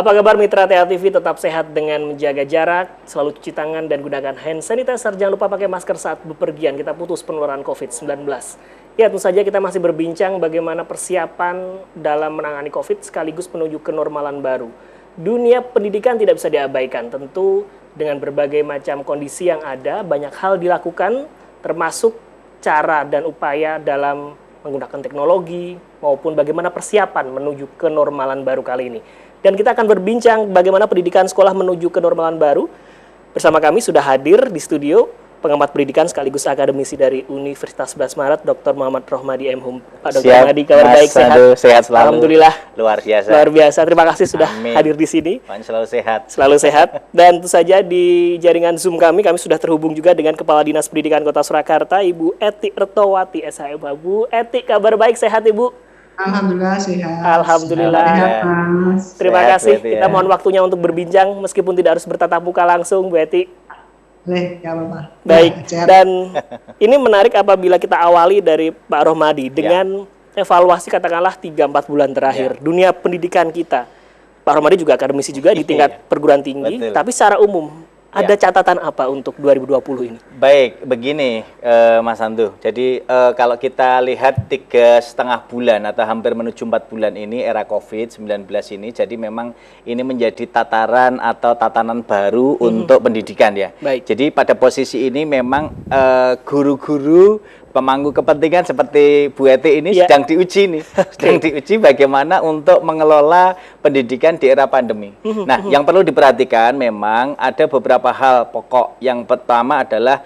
Apa kabar mitra TA TV? Tetap sehat dengan menjaga jarak, selalu cuci tangan dan gunakan hand sanitizer. Jangan lupa pakai masker saat bepergian. Kita putus penularan COVID-19. Ya, tentu saja kita masih berbincang bagaimana persiapan dalam menangani COVID sekaligus menuju kenormalan baru. Dunia pendidikan tidak bisa diabaikan. Tentu dengan berbagai macam kondisi yang ada, banyak hal dilakukan termasuk cara dan upaya dalam menggunakan teknologi maupun bagaimana persiapan menuju kenormalan baru kali ini. Dan kita akan berbincang bagaimana pendidikan sekolah menuju kenormalan baru. Bersama kami sudah hadir di studio pengamat pendidikan sekaligus akademisi dari Universitas 11 Maret, Dr. Muhammad Rohmadi M. Hum. Pak Dr. Rohmadi, kabar baik, sehat? Sehat selalu. Alhamdulillah. Luar biasa. Luar biasa. Terima kasih sudah Amin. hadir di sini. Selalu sehat. Selalu sehat. Dan tentu saja di jaringan Zoom kami sudah terhubung juga dengan Kepala Dinas Pendidikan Kota Surakarta, Ibu Eti Retowati, SHM. Bu Eti, kabar baik, sehat Ibu? Alhamdulillah sehat. Alhamdulillah. Sehat, Mas. Terima Sehat, kasih. Bu Eti, Kita ya. mohon waktunya untuk berbincang meskipun tidak harus bertatap muka langsung, Bu Eti. Boleh, nggak apa-apa. Baik. Ya, sehat. Dan ini menarik apabila kita awali dari Pak Rohmadi dengan evaluasi katakanlah 3-4 bulan terakhir dunia pendidikan kita. Pak Rohmadi juga akademisi juga di tingkat perguruan tinggi, Betul. tapi secara umum ada catatan apa untuk 2020 ini? Baik, begini Mas Andu. Jadi kalau kita lihat 3,5 bulan atau hampir menuju 4 bulan ini era COVID-19 ini, jadi memang ini menjadi tataran atau tatanan baru untuk pendidikan ya. Baik. Jadi pada posisi ini memang guru-guru pemangku kepentingan seperti Bu Eti ini sedang diuji nih, sedang diuji bagaimana untuk mengelola pendidikan di era pandemi. Nah, yang perlu diperhatikan memang ada beberapa hal pokok. Yang pertama adalah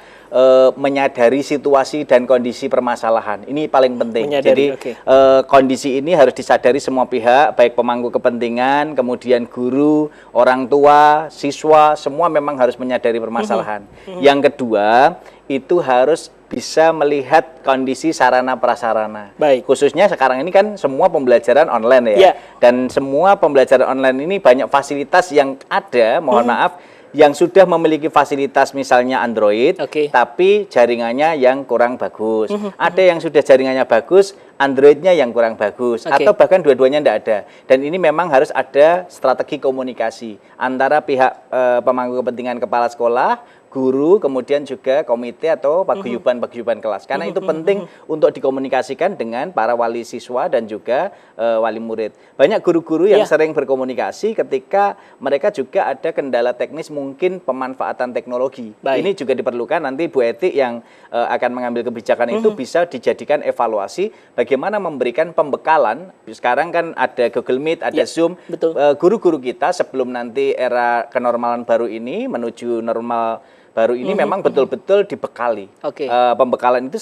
menyadari situasi dan kondisi permasalahan. Ini paling penting. Menyadari, Jadi kondisi ini harus disadari semua pihak, baik pemangku kepentingan, kemudian guru, orang tua, siswa, semua memang harus menyadari permasalahan. Yang kedua, itu harus bisa melihat kondisi sarana prasarana. Baik. Khususnya sekarang ini kan semua pembelajaran online ya. Ya. Dan semua pembelajaran online ini banyak fasilitas yang ada, mohon maaf, yang sudah memiliki fasilitas misalnya Android, tapi jaringannya yang kurang bagus. Ada yang sudah jaringannya bagus, Androidnya yang kurang bagus, atau bahkan dua-duanya tidak ada. Dan ini memang harus ada strategi komunikasi antara pihak pemangku kepentingan kepala sekolah, guru, kemudian juga komite atau paguyuban kelas. Karena itu penting untuk dikomunikasikan dengan para wali siswa dan juga wali murid. Banyak guru-guru yang sering berkomunikasi ketika mereka juga ada kendala teknis, mungkin pemanfaatan teknologi. Baik. Ini juga diperlukan nanti Bu Eti yang akan mengambil kebijakan itu bisa dijadikan evaluasi bagaimana memberikan pembekalan. Sekarang kan ada Google Meet, ada Zoom. Betul. Guru-guru kita sebelum nanti era kenormalan baru ini menuju normal baru ini memang betul-betul dibekali. Pembekalan itu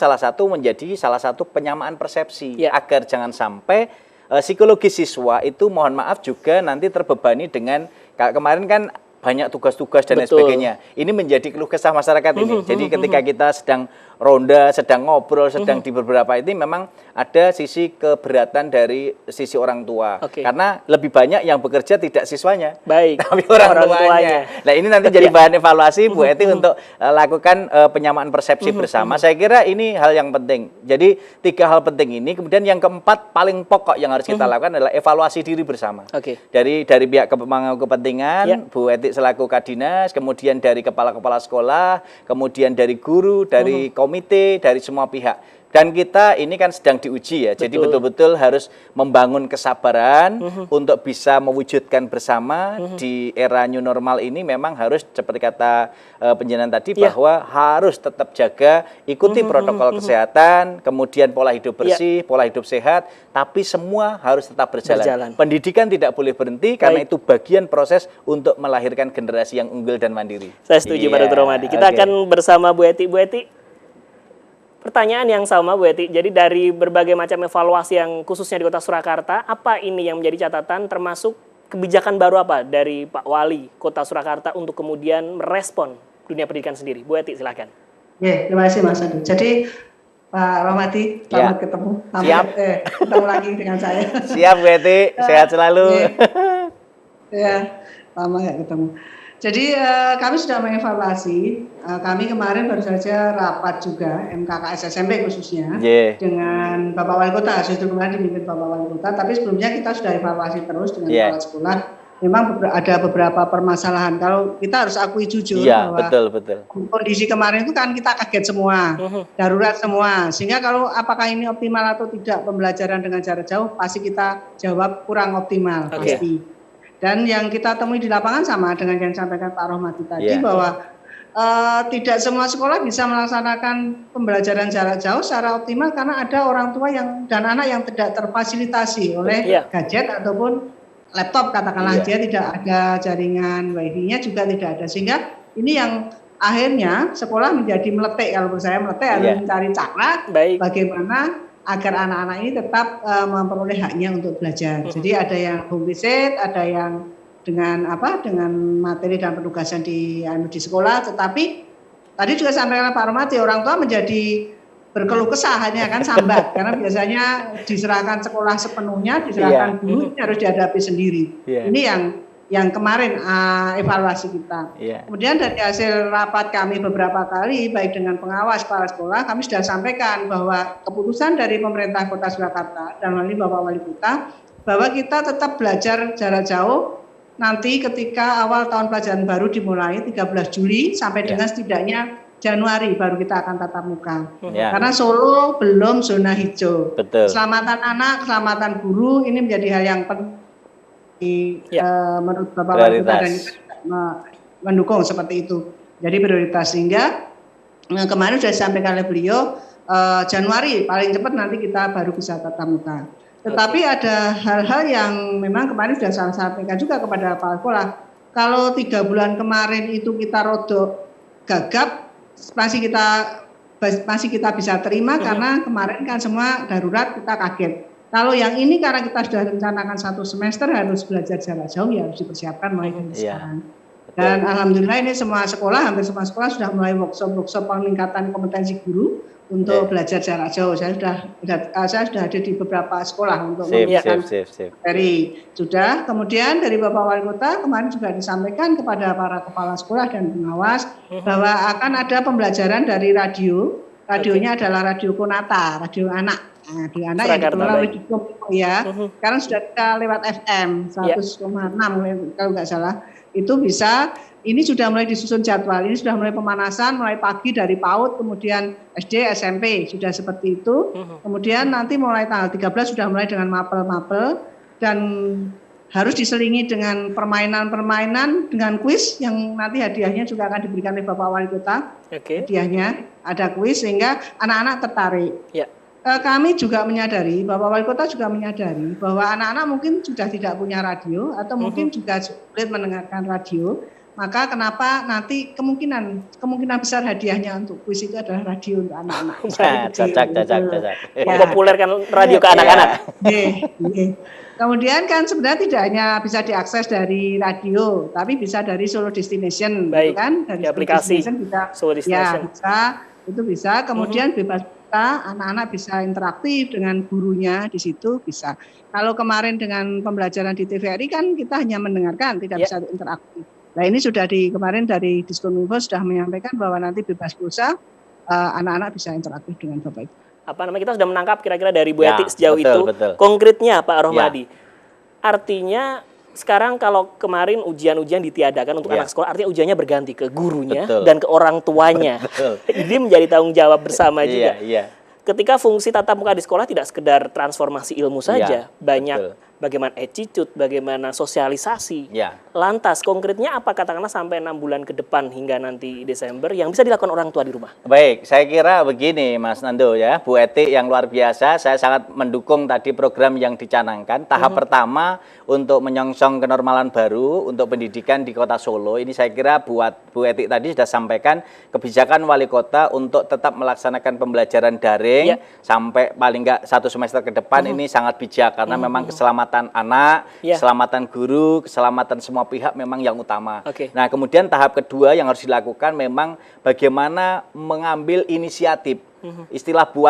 menjadi salah satu penyamaan persepsi agar jangan sampai psikologi siswa itu mohon maaf juga nanti terbebani dengan kemarin kan banyak tugas-tugas dan lain sebagainya. Ini menjadi keluh kesah masyarakat ini. Jadi ketika kita sedang ronda, sedang ngobrol, sedang di beberapa ini memang ada sisi keberatan dari sisi orang tua. Karena lebih banyak yang bekerja tidak siswanya, tapi orang tuanya. Nah ini nanti jadi bahan evaluasi Bu Eti untuk lakukan penyamaan persepsi bersama. Saya kira ini hal yang penting. Jadi 3 hal penting ini. Kemudian yang keempat paling pokok yang harus kita lakukan adalah evaluasi diri bersama. Dari pihak pemangku kepentingan, Bu Eti selaku Kadinas, kemudian dari kepala-kepala sekolah, kemudian dari guru, dari komite, dari semua pihak. Dan kita ini kan sedang diuji ya, jadi betul-betul harus membangun kesabaran untuk bisa mewujudkan bersama di era new normal ini. Memang harus seperti kata penjelasan tadi bahwa harus tetap jaga, ikuti protokol kesehatan, kemudian pola hidup bersih, pola hidup sehat, tapi semua harus tetap berjalan. Pendidikan tidak boleh berhenti karena itu bagian proses untuk melahirkan generasi yang unggul dan mandiri. Saya setuju Pak Dr. Rohmadi. Kita akan bersama Bu Eti. Bu Eti, pertanyaan yang sama Bu Eti, jadi dari berbagai macam evaluasi yang khususnya di Kota Surakarta, apa ini yang menjadi catatan termasuk kebijakan baru apa dari Pak Wali Kota Surakarta untuk kemudian merespon dunia pendidikan sendiri? Bu Eti silakan. Terima kasih Mas Andu. Jadi Pak Rohmadi, selamat ketemu. Siap. Ketemu lagi dengan saya. Siap Bu Eti, sehat selalu. Lama nggak ketemu. Jadi kami sudah mengevaluasi, kami kemarin baru saja rapat juga, MKKS SMP khususnya, dengan Bapak Wali Kota, justru kemarin dipimpin Bapak Wali Kota, tapi sebelumnya kita sudah evaluasi terus dengan kepala sekolah memang ada beberapa permasalahan. Kalau kita harus akui jujur bahwa betul. kondisi kemarin itu kan kita kaget semua, darurat semua. Sehingga kalau apakah ini optimal atau tidak pembelajaran dengan jarak jauh, pasti kita jawab kurang optimal, pasti. Dan yang kita temui di lapangan sama dengan yang disampaikan Pak Rohmadi tadi, bahwa tidak semua sekolah bisa melaksanakan pembelajaran jarak jauh secara optimal karena ada orang tua dan anak yang tidak terfasilitasi oleh gadget ataupun laptop, katakanlah dia tidak ada jaringan wifi-nya juga tidak ada, sehingga ini yang akhirnya sekolah menjadi meletek. Kalau menurut saya meletek harus mencari cara bagaimana agar anak-anak ini tetap memperoleh haknya untuk belajar. Jadi ada yang home visit, ada yang dengan materi dan penugasan di sekolah, tetapi tadi juga sampaikan Pak Rohmadi, orang tua menjadi berkeluh kesah hanya kan sambat karena biasanya diserahkan sekolah sepenuhnya, diserahkan guru, harus dihadapi sendiri. Ini yang kemarin evaluasi kita. Kemudian dari hasil rapat kami beberapa kali baik dengan pengawas kepala sekolah, kami sudah sampaikan bahwa keputusan dari pemerintah Kota Surakarta dan melalui Bapak Wali Kota bahwa kita tetap belajar jarak jauh nanti ketika awal tahun pelajaran baru dimulai 13 Juli sampai dengan setidaknya Januari baru kita akan tatap muka. Karena Solo belum zona hijau. Keselamatan anak, keselamatan guru ini menjadi hal yang penting menurut Bapak Wali Kota dan kita mendukung seperti itu. Jadi prioritas, sehingga kemarin sudah disampaikan oleh beliau Januari paling cepat nanti kita baru bisa tatap muka. Tetapi ada hal-hal yang memang kemarin sudah saya sampaikan juga kepada kepala sekolah. Kalau 3 bulan kemarin itu kita rodok gagap, masih kita bisa terima karena kemarin kan semua darurat, kita kaget. Kalau yang ini karena kita sudah rencanakan 1 semester harus belajar jarak jauh, ya harus dipersiapkan mulai dari sekarang. Dan alhamdulillah ini hampir semua sekolah sudah mulai workshop peningkatan kompetensi guru untuk belajar jarak jauh. Saya sudah ada di beberapa sekolah untuk memberikan materi. Sudah. Kemudian dari Bapak Wali Kota kemarin juga disampaikan kepada para kepala sekolah dan pengawas bahwa akan ada pembelajaran dari radio. Radionya adalah radio Konata, radio anak. Radio anak yang dikelola oleh Dikom Sekarang sudah kita lewat FM 100,6 kalau nggak salah. Itu bisa. Ini sudah mulai disusun jadwal, ini sudah mulai pemanasan, mulai pagi dari PAUD, kemudian SD, SMP, sudah seperti itu. Kemudian nanti mulai tanggal 13 sudah mulai dengan mapel-mapel, dan harus diselingi dengan permainan-permainan, dengan kuis yang nanti hadiahnya juga akan diberikan oleh Bapak Wali Kota. Hadiahnya ada kuis sehingga anak-anak tertarik. Kami juga menyadari, Bapak Wali Kota juga menyadari bahwa anak-anak mungkin sudah tidak punya radio atau mungkin juga sulit mendengarkan radio. Maka kenapa nanti kemungkinan besar hadiahnya untuk kuis itu adalah radio untuk anak-anak. Cacak. Mempopulerkan radio ke anak-anak. Kemudian kan sebenarnya tidak hanya bisa diakses dari radio, tapi bisa dari Solo Destination, gitu kan? Dari aplikasi Solo Destination bisa. Kemudian bebas anak-anak bisa interaktif dengan gurunya di situ bisa. Kalau kemarin dengan pembelajaran di TVRI kan kita hanya mendengarkan, tidak bisa interaktif. Nah ini sudah kemarin dari Diskominfo sudah menyampaikan bahwa nanti bebas pulsa, anak-anak bisa interaktif dengan Bapak Ibu. Kita sudah menangkap kira-kira dari Bu Eti sejauh itu. Konkretnya Pak Rohmadi, artinya sekarang kalau kemarin ujian-ujian ditiadakan untuk anak sekolah, artinya ujiannya berganti ke gurunya dan ke orang tuanya. Ini menjadi tanggung jawab bersama juga. Ketika fungsi tatap muka di sekolah tidak sekedar transformasi ilmu saja, banyak bagaimana attitude, bagaimana sosialisasi. Lantas konkretnya apa katakanlah sampai 6 bulan ke depan hingga nanti Desember yang bisa dilakukan orang tua di rumah? Baik, saya kira begini Mas Nando ya, Bu Eti yang luar biasa, saya sangat mendukung tadi program yang dicanangkan. Tahap pertama untuk menyongsong kenormalan baru untuk pendidikan di Kota Solo. Ini saya kira buat Bu Eti tadi sudah sampaikan kebijakan wali kota untuk tetap melaksanakan pembelajaran daring sampai paling enggak 1 semester ke depan. Ini sangat bijak karena memang keselamatan anak, keselamatan guru, keselamatan semua pihak memang yang utama. Nah, kemudian tahap kedua yang harus dilakukan memang bagaimana mengambil inisiatif Istilah Bu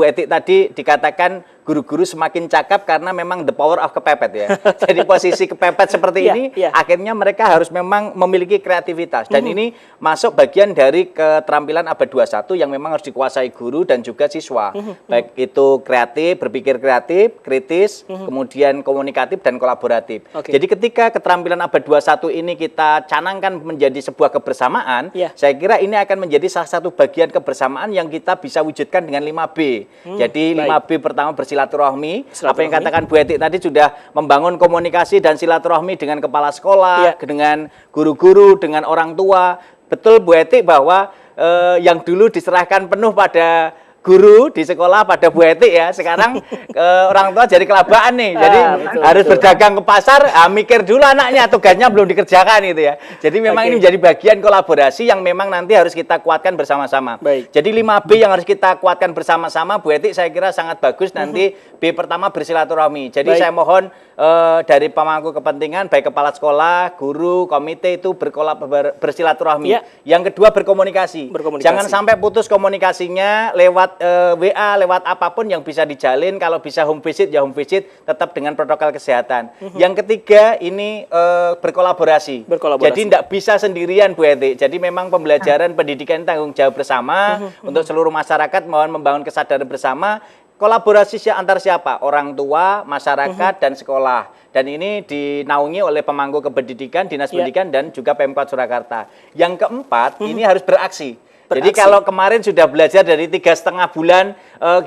Etik tadi dikatakan guru-guru semakin cakap karena memang the power of kepepet ya. Jadi posisi kepepet seperti ini akhirnya mereka harus memang memiliki kreativitas dan ini masuk bagian dari keterampilan abad 21 yang memang harus dikuasai guru dan juga siswa. Baik itu kreatif, berpikir kreatif, kritis, kemudian komunikatif dan kolaboratif. Jadi ketika keterampilan abad 21 ini kita canangkan menjadi sebuah kebersamaan, saya kira ini akan menjadi salah satu bagian kebersamaan yang kita bisa wujudkan dengan 5B. Jadi 5B pertama bersilaturahmi. Apa yang katakan Bu Etik tadi sudah membangun komunikasi dan silaturahmi dengan kepala sekolah, dengan guru-guru, dengan orang tua. Betul Bu Etik bahwa yang dulu diserahkan penuh pada guru di sekolah pada Bu Etik ya, sekarang orang tua jadi kelabaan nih, jadi harus berdagang ke pasar, mikir dulu anaknya, tugasnya belum dikerjakan gitu ya. Jadi memang ini menjadi bagian kolaborasi yang memang nanti harus kita kuatkan bersama-sama. Jadi 5B yang harus kita kuatkan bersama-sama, Bu Etik saya kira sangat bagus nanti. B pertama bersilaturahmi. Jadi saya mohon dari pemangku kepentingan, baik kepala sekolah, guru, komite itu bersilaturahmi. Yang kedua berkomunikasi. Jangan sampai putus komunikasinya lewat WA, lewat apapun yang bisa dijalin. Kalau bisa home visit, ya home visit, tetap dengan protokol kesehatan. Yang ketiga ini berkolaborasi. Jadi tidak bisa sendirian Bu Etik. Jadi memang pembelajaran pendidikan tanggung jawab bersama untuk seluruh masyarakat, mohon membangun kesadaran bersama. Kolaborasi antar siapa? Orang tua, masyarakat, dan sekolah. Dan ini dinaungi oleh pemangku kependidikan, Dinas Pendidikan, dan juga Pemkot Surakarta. Yang keempat, ini harus beraksi. Jadi kalau kemarin sudah belajar dari 3,5 bulan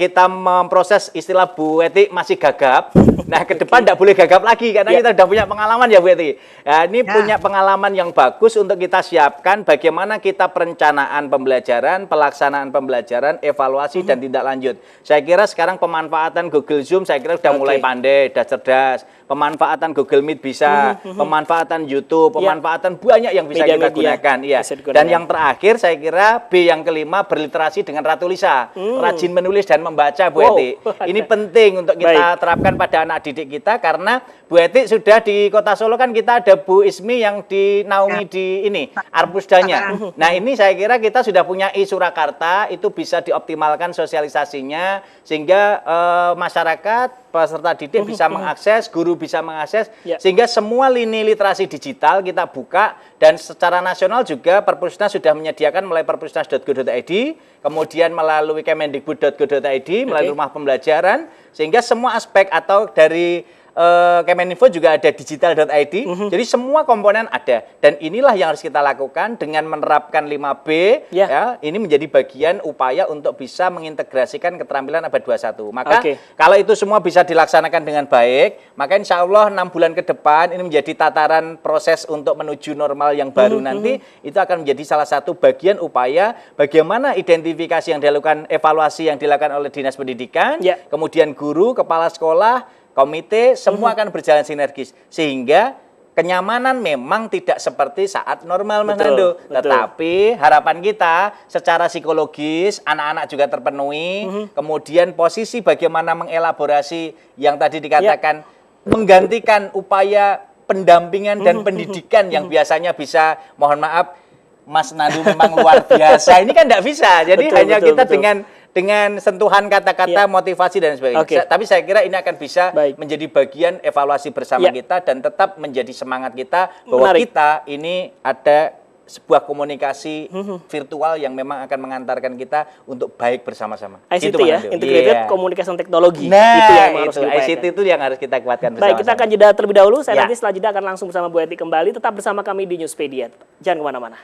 kita memproses istilah Bu Etik masih gagap. Nah ke depan tidak boleh gagap lagi karena kita sudah punya pengalaman ya Bu Etik. Nah, ini punya pengalaman yang bagus untuk kita siapkan bagaimana kita perencanaan pembelajaran, pelaksanaan pembelajaran, evaluasi dan tindak lanjut. Saya kira sekarang pemanfaatan Google Zoom saya kira sudah mulai pandai, sudah cerdas. Pemanfaatan Google Meet bisa, pemanfaatan YouTube, pemanfaatan banyak yang bisa kita gunakan. Iya. Dan yang terakhir saya kira B yang kelima berliterasi dengan Ratu Lisa, rajin menulis dan membaca Bu Etik. Ini penting untuk kita terapkan pada anak didik kita karena Bu Etik sudah di Kota Solo kan kita ada Bu Ismi yang dinaungi di ini Arpusdanya. Nah ini saya kira kita sudah punya Surakarta itu bisa dioptimalkan sosialisasinya sehingga masyarakat peserta didik bisa mengakses, guru bisa mengakses, sehingga semua lini literasi digital kita buka dan secara nasional juga Perpusnas sudah menyediakan mulai perpusnas.go.id, kemudian melalui kemendikbud.go.id, melalui rumah pembelajaran, sehingga semua aspek atau dari Kemeninfo juga ada digital.id, jadi semua komponen ada. Dan inilah yang harus kita lakukan dengan menerapkan 5B, ya, ini menjadi bagian upaya untuk bisa mengintegrasikan keterampilan abad 21. Maka kalau itu semua bisa dilaksanakan dengan baik, maka insya Allah 6 bulan ke depan ini menjadi tataran proses untuk menuju normal yang baru nanti, itu akan menjadi salah satu bagian upaya bagaimana identifikasi yang dilakukan, evaluasi yang dilakukan oleh Dinas Pendidikan, kemudian guru, kepala sekolah, komite, semua akan berjalan sinergis. Sehingga kenyamanan memang tidak seperti saat normal, Mas Nando. Tetapi harapan kita secara psikologis, anak-anak juga terpenuhi. Kemudian posisi bagaimana mengelaborasi yang tadi dikatakan, menggantikan upaya pendampingan dan pendidikan yang biasanya bisa, mohon maaf, Mas Nando memang luar biasa. Ini kan tidak bisa. Jadi hanya kita dengan sentuhan kata-kata, motivasi dan sebagainya. Tapi saya kira ini akan bisa menjadi bagian evaluasi bersama kita dan tetap menjadi semangat kita bahwa kita ini ada sebuah komunikasi virtual yang memang akan mengantarkan kita untuk baik bersama-sama. ICT ya, Integrated Communication Technology. Nah, itu yang harus ICT itu yang harus kita kuatkan bersama-sama. Baik, kita akan jeda terlebih dahulu. Saya nanti setelah jeda akan langsung bersama Bu Etik kembali. Tetap bersama kami di Newspedia. Jangan kemana-mana.